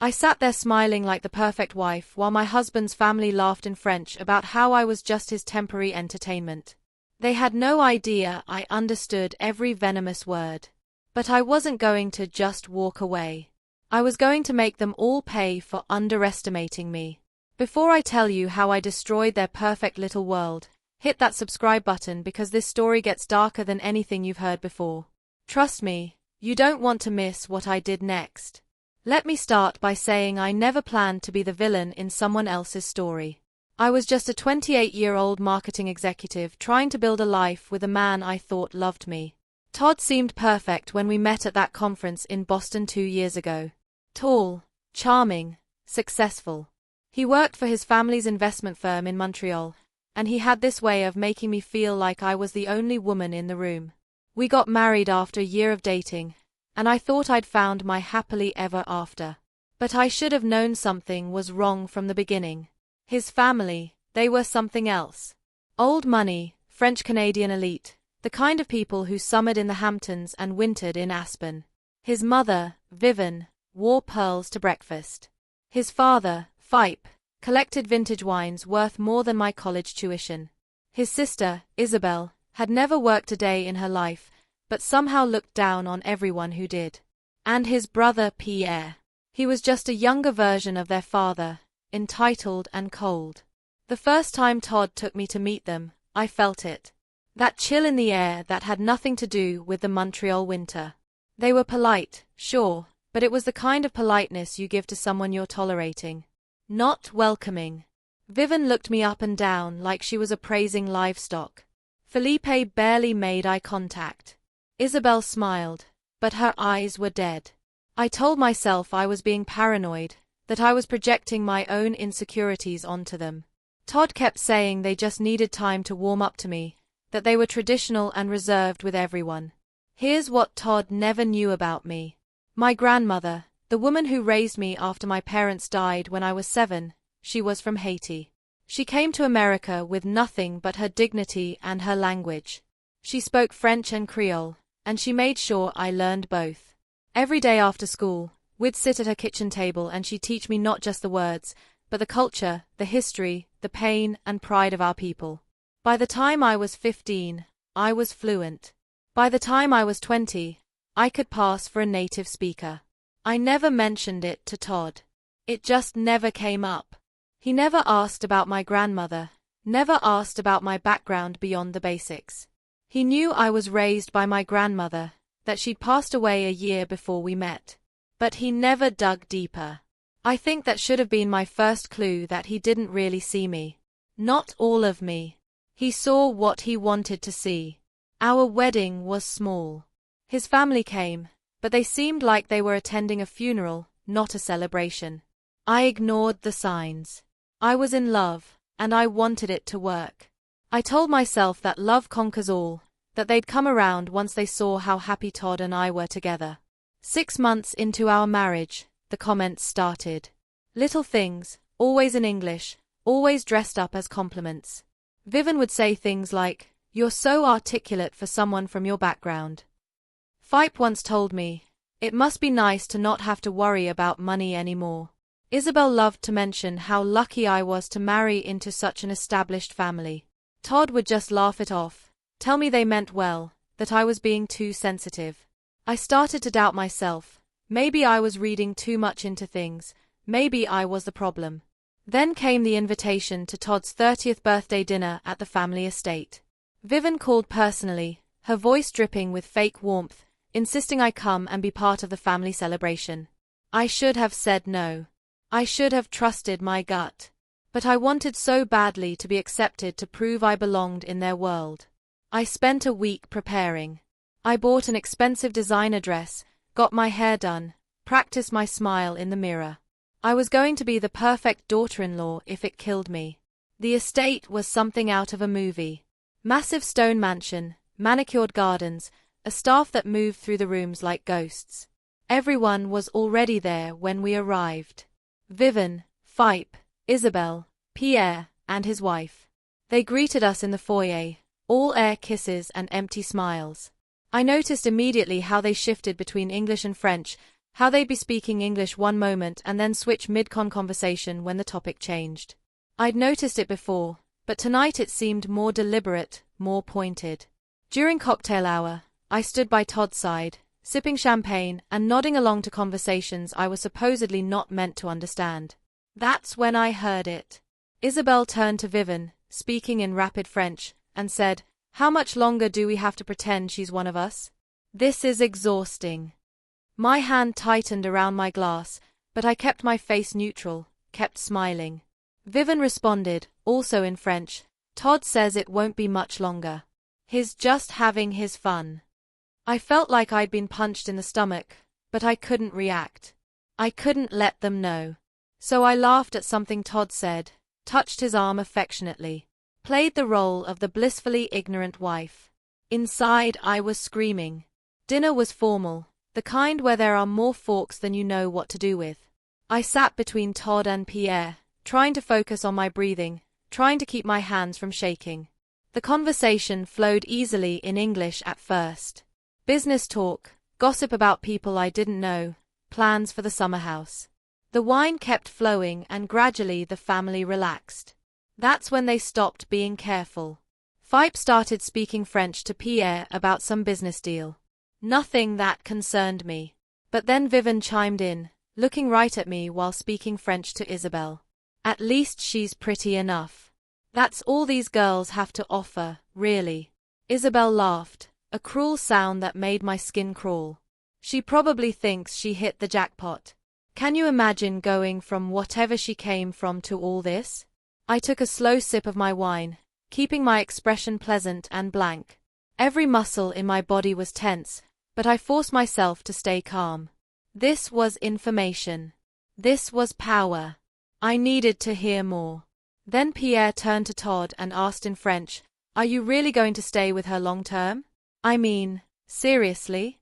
I sat there smiling like the perfect wife while my husband's family laughed in French about how I was just his temporary entertainment. They had no idea I understood every venomous word. But I wasn't going to just walk away. I was going to make them all pay for underestimating me. Before I tell you how I destroyed their perfect little world, hit that subscribe button because this story gets darker than anything you've heard before. Trust me, you don't want to miss what I did next. Let me start by saying I never planned to be the villain in someone else's story. I was just a 28-year-old marketing executive trying to build a life with a man I thought loved me. Todd seemed perfect when we met at that conference in Boston 2 years ago. Tall, charming, successful. He worked for his family's investment firm in Montreal, and he had this way of making me feel like I was the only woman in the room. We got married after a year of dating, and I thought I'd found my happily ever after. But I should have known something was wrong from the beginning. His family, they were something else. Old money, French-Canadian elite, the kind of people who summered in the Hamptons and wintered in Aspen. His mother, Vivian, wore pearls to breakfast. His father, Phipe, collected vintage wines worth more than my college tuition. His sister, Isabel, had never worked a day in her life, but somehow looked down on everyone who did. And his brother Pierre. He was just a younger version of their father, entitled and cold. The first time Todd took me to meet them, I felt it. That chill in the air that had nothing to do with the Montreal winter. They were polite, sure, but it was the kind of politeness you give to someone you're tolerating. Not welcoming. Vivian looked me up and down like she was appraising livestock. Felipe barely made eye contact. Isabel smiled, but her eyes were dead. I told myself I was being paranoid, that I was projecting my own insecurities onto them. Todd kept saying they just needed time to warm up to me, that they were traditional and reserved with everyone. Here's what Todd never knew about me. My grandmother, the woman who raised me after my parents died when I was 7, she was from Haiti. She came to America with nothing but her dignity and her language. She spoke French and Creole, and she made sure I learned both. Every day after school, we'd sit at her kitchen table and she'd teach me not just the words, but the culture, the history, the pain and pride of our people. By the time I was 15, I was fluent. By the time I was 20, I could pass for a native speaker. I never mentioned it to Todd. It just never came up. He never asked about my grandmother, never asked about my background beyond the basics. He knew I was raised by my grandmother, that she'd passed away a year before we met. But he never dug deeper. I think that should have been my first clue that he didn't really see me. Not all of me. He saw what he wanted to see. Our wedding was small. His family came, but they seemed like they were attending a funeral, not a celebration. I ignored the signs. I was in love, and I wanted it to work. I told myself that love conquers all, that they'd come around once they saw how happy Todd and I were together. 6 months into our marriage, the comments started. Little things, always in English, always dressed up as compliments. Vivian would say things like, "You're so articulate for someone from your background." Phipe once told me, "It must be nice to not have to worry about money anymore." Isabel loved to mention how lucky I was to marry into such an established family. Todd would just laugh it off, tell me they meant well, that I was being too sensitive. I started to doubt myself. Maybe I was reading too much into things. Maybe I was the problem. Then came the invitation to Todd's 30th birthday dinner at the family estate. Vivian called personally, her voice dripping with fake warmth, insisting I come and be part of the family celebration. I should have said no. I should have trusted my gut. But I wanted so badly to be accepted to prove I belonged in their world. I spent a week preparing. I bought an expensive designer dress, got my hair done, practiced my smile in the mirror. I was going to be the perfect daughter-in-law if it killed me. The estate was something out of a movie. Massive stone mansion, manicured gardens, a staff that moved through the rooms like ghosts. Everyone was already there when we arrived. Vivian, Phipe, Isabel, Pierre, and his wife. They greeted us in the foyer, all air kisses and empty smiles. I noticed immediately how they shifted between English and French, How they'd be speaking English one moment and then switch mid-conversation when the topic changed. I'd noticed it before, but tonight it seemed more deliberate, more pointed. During cocktail hour, I stood by Todd's side, sipping champagne and nodding along to conversations I was supposedly not meant to understand. That's when I heard it. Isabel turned to Vivian, speaking in rapid French, and said, "How much longer do we have to pretend she's one of us? This is exhausting." My hand tightened around my glass, but I kept my face neutral, kept smiling. Vivian responded, also in French, "Todd says it won't be much longer. He's just having his fun." I felt like I'd been punched in the stomach, but I couldn't react. I couldn't let them know. So I laughed at something Todd said, touched his arm affectionately, played the role of the blissfully ignorant wife. Inside I was screaming. Dinner was formal, the kind where there are more forks than you know what to do with. I sat between Todd and Pierre, trying to focus on my breathing, trying to keep my hands from shaking. The conversation flowed easily in English at first. Business talk, gossip about people I didn't know, plans for the summer house. The wine kept flowing and gradually the family relaxed. That's when they stopped being careful. Phipe started speaking French to Pierre about some business deal. Nothing that concerned me. But then Vivian chimed in, looking right at me while speaking French to Isabel. "At least she's pretty enough. That's all these girls have to offer, really." Isabel laughed, a cruel sound that made my skin crawl. "She probably thinks she hit the jackpot. Can you imagine going from whatever she came from to all this?" I took a slow sip of my wine, keeping my expression pleasant and blank. Every muscle in my body was tense, but I forced myself to stay calm. This was information. This was power. I needed to hear more. Then Pierre turned to Todd and asked in French, "Are you really going to stay with her long term? I mean, seriously?"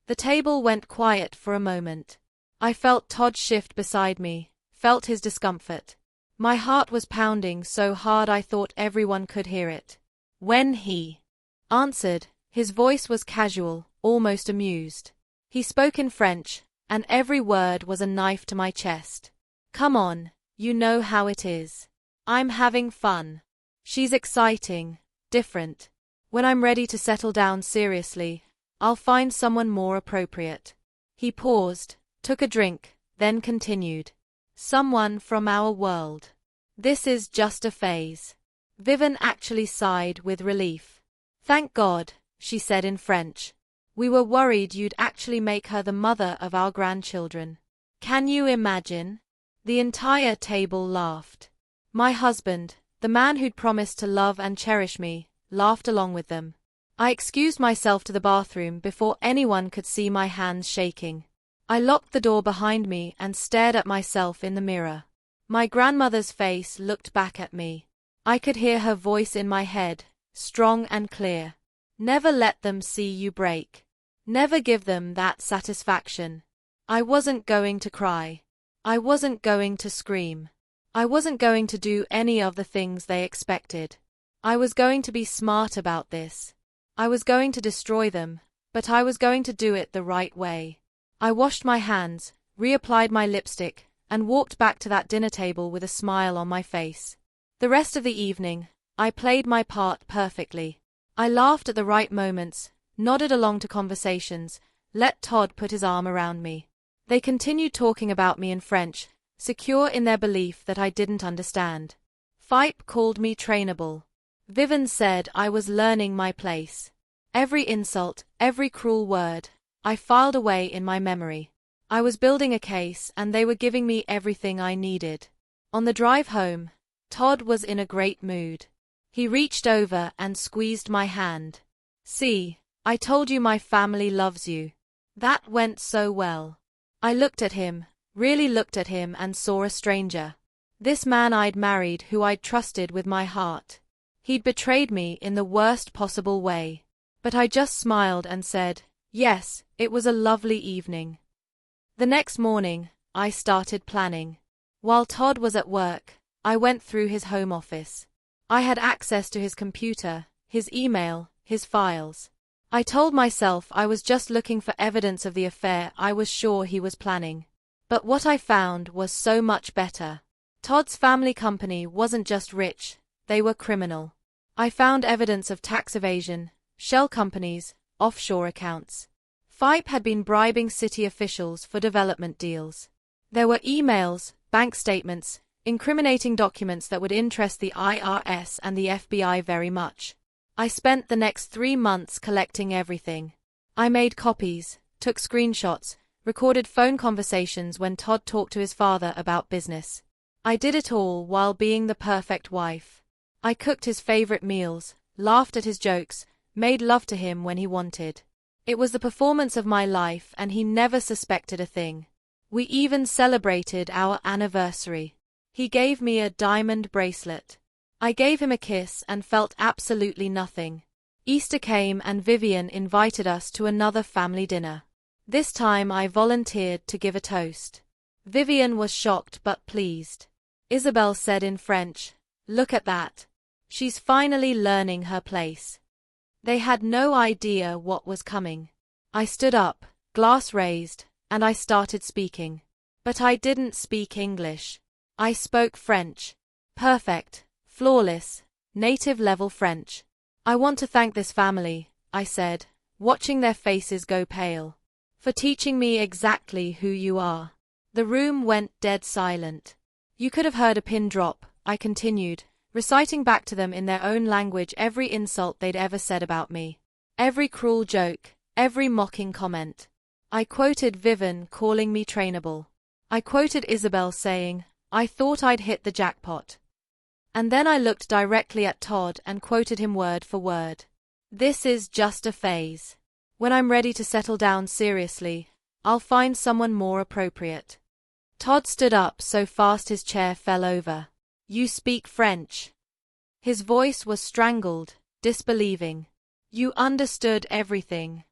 The table went quiet for a moment. I felt Todd shift beside me, felt his discomfort. My heart was pounding so hard I thought everyone could hear it. When he answered, his voice was casual, almost amused. He spoke in French, and every word was a knife to my chest. "Come on, you know how it is. I'm having fun. She's exciting, different. When I'm ready to settle down seriously, I'll find someone more appropriate." He paused, took a drink, then continued. "Someone from our world. This is just a phase." Vivian actually sighed with relief. "Thank God," she said in French. "We were worried you'd actually make her the mother of our grandchildren. Can you imagine?" The entire table laughed. My husband, the man who'd promised to love and cherish me, laughed along with them. I excused myself to the bathroom before anyone could see my hands shaking. I locked the door behind me and stared at myself in the mirror. My grandmother's face looked back at me. I could hear her voice in my head, strong and clear. "Never let them see you break. Never give them that satisfaction." I wasn't going to cry. I wasn't going to scream. I wasn't going to do any of the things they expected. I was going to be smart about this. I was going to destroy them, but I was going to do it the right way. I washed my hands, reapplied my lipstick, and walked back to that dinner table with a smile on my face. The rest of the evening, I played my part perfectly. I laughed at the right moments, nodded along to conversations, let Todd put his arm around me. They continued talking about me in French, secure in their belief that I didn't understand. Phipe called me trainable. Vivian said I was learning my place. Every insult, every cruel word, I filed away in my memory. I was building a case and they were giving me everything I needed. On the drive home, Todd was in a great mood. He reached over and squeezed my hand. "See, I told you my family loves you." That went so well. I looked at him, really looked at him and saw a stranger. This man I'd married who I'd trusted with my heart. He'd betrayed me in the worst possible way. But I just smiled and said, "Yes, it was a lovely evening." The next morning, I started planning. While Todd was at work, I went through his home office. I had access to his computer, his email, his files. I told myself I was just looking for evidence of the affair I was sure he was planning. But what I found was so much better. Todd's family company wasn't just rich, they were criminal. I found evidence of tax evasion, shell companies, offshore accounts. Phipe had been bribing city officials for development deals. There were emails, bank statements, incriminating documents that would interest the IRS and the FBI very much. I spent the next 3 months collecting everything. I made copies, took screenshots, recorded phone conversations when Todd talked to his father about business. I did it all while being the perfect wife. I cooked his favorite meals, laughed at his jokes, made love to him when he wanted. It was the performance of my life and he never suspected a thing. We even celebrated our anniversary. He gave me a diamond bracelet. I gave him a kiss and felt absolutely nothing. Easter came and Vivian invited us to another family dinner. This time I volunteered to give a toast. Vivian was shocked but pleased. Isabel said in French, "Look at that. She's finally learning her place." They had no idea what was coming. I stood up, glass raised, and I started speaking. But I didn't speak English. I spoke French. Perfect, flawless, native-level French. "I want to thank this family," I said, watching their faces go pale, "for teaching me exactly who you are." The room went dead silent. You could have heard a pin drop, I continued, reciting back to them in their own language every insult they'd ever said about me. Every cruel joke, every mocking comment. I quoted Vivian calling me trainable. I quoted Isabel saying, "I thought I'd hit the jackpot." And then I looked directly at Todd and quoted him word for word. "This is just a phase. When I'm ready to settle down seriously, I'll find someone more appropriate." Todd stood up so fast his chair fell over. "You speak French?" His voice was strangled, disbelieving. "You understood everything."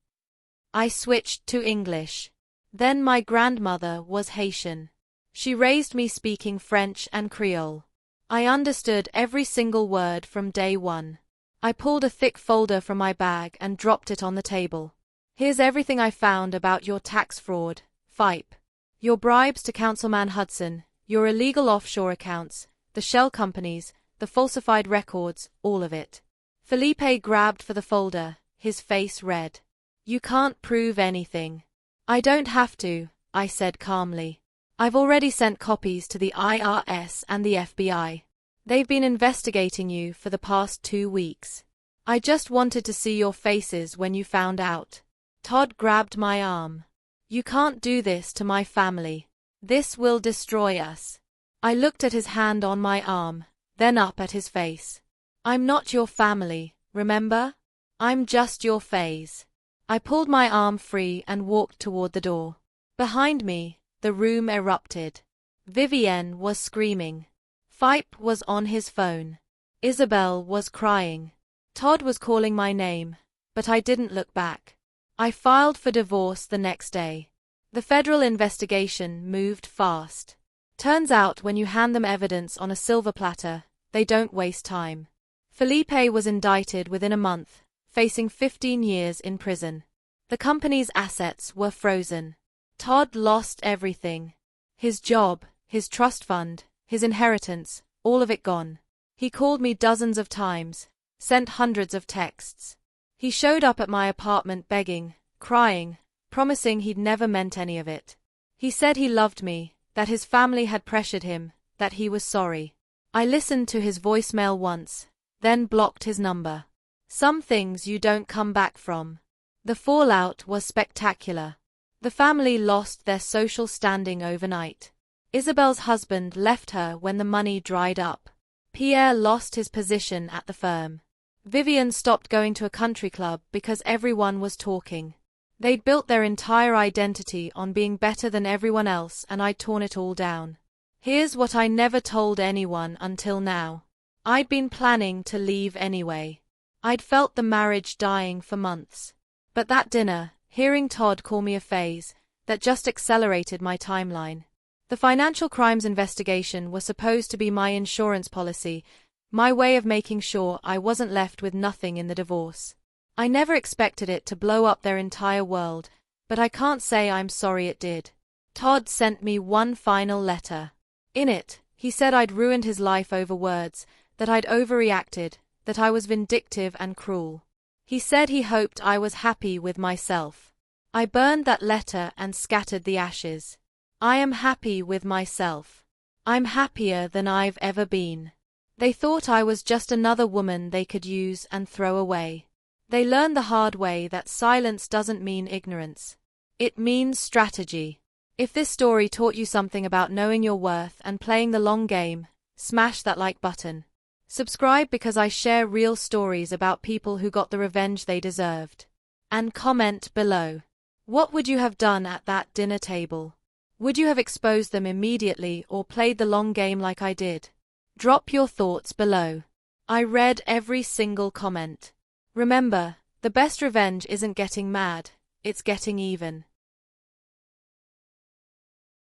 I switched to English. Then my grandmother was Haitian. She raised me speaking French and Creole. I understood every single word from day one. I pulled a thick folder from my bag and dropped it on the table. "Here's everything I found about your tax fraud, Phipe. Your bribes to Councilman Hudson, your illegal offshore accounts, the shell companies, the falsified records, all of it." Felipe grabbed for the folder, his face red. "You can't prove anything." "I don't have to," I said calmly. "I've already sent copies to the IRS and the FBI. They've been investigating you for the past 2 weeks. I just wanted to see your faces when you found out." Todd grabbed my arm. "You can't do this to my family. This will destroy us." I looked at his hand on my arm, then up at his face. "I'm not your family, remember? I'm just your phase." I pulled my arm free and walked toward the door. Behind me, the room erupted. Vivienne was screaming. Phipe was on his phone. Isabel was crying. Todd was calling my name, but I didn't look back. I filed for divorce the next day. The federal investigation moved fast. Turns out when you hand them evidence on a silver platter, they don't waste time. Felipe was indicted within a month, facing 15 years in prison. The company's assets were frozen. Todd lost everything. His job, his trust fund, his inheritance, all of it gone. He called me dozens of times, sent hundreds of texts. He showed up at my apartment begging, crying, promising he'd never meant any of it. He said he loved me, that his family had pressured him, that he was sorry. I listened to his voicemail once, then blocked his number. Some things you don't come back from. The fallout was spectacular. The family lost their social standing overnight. Isabel's husband left her when the money dried up. Pierre lost his position at the firm. Vivian stopped going to a country club because everyone was talking. They'd built their entire identity on being better than everyone else and I'd torn it all down. Here's what I never told anyone until now. I'd been planning to leave anyway. I'd felt the marriage dying for months. But that dinner, hearing Todd call me a phase, that just accelerated my timeline. The financial crimes investigation was supposed to be my insurance policy, my way of making sure I wasn't left with nothing in the divorce. I never expected it to blow up their entire world, but I can't say I'm sorry it did. Todd sent me one final letter. In it, he said I'd ruined his life over words, that I'd overreacted, that I was vindictive and cruel. He said he hoped I was happy with myself. I burned that letter and scattered the ashes. I am happy with myself. I'm happier than I've ever been. They thought I was just another woman they could use and throw away. They learned the hard way that silence doesn't mean ignorance. It means strategy. If this story taught you something about knowing your worth and playing the long game, smash that like button. Subscribe because I share real stories about people who got the revenge they deserved. And comment below. What would you have done at that dinner table? Would you have exposed them immediately or played the long game like I did? Drop your thoughts below. I read every single comment. Remember, the best revenge isn't getting mad, it's getting even.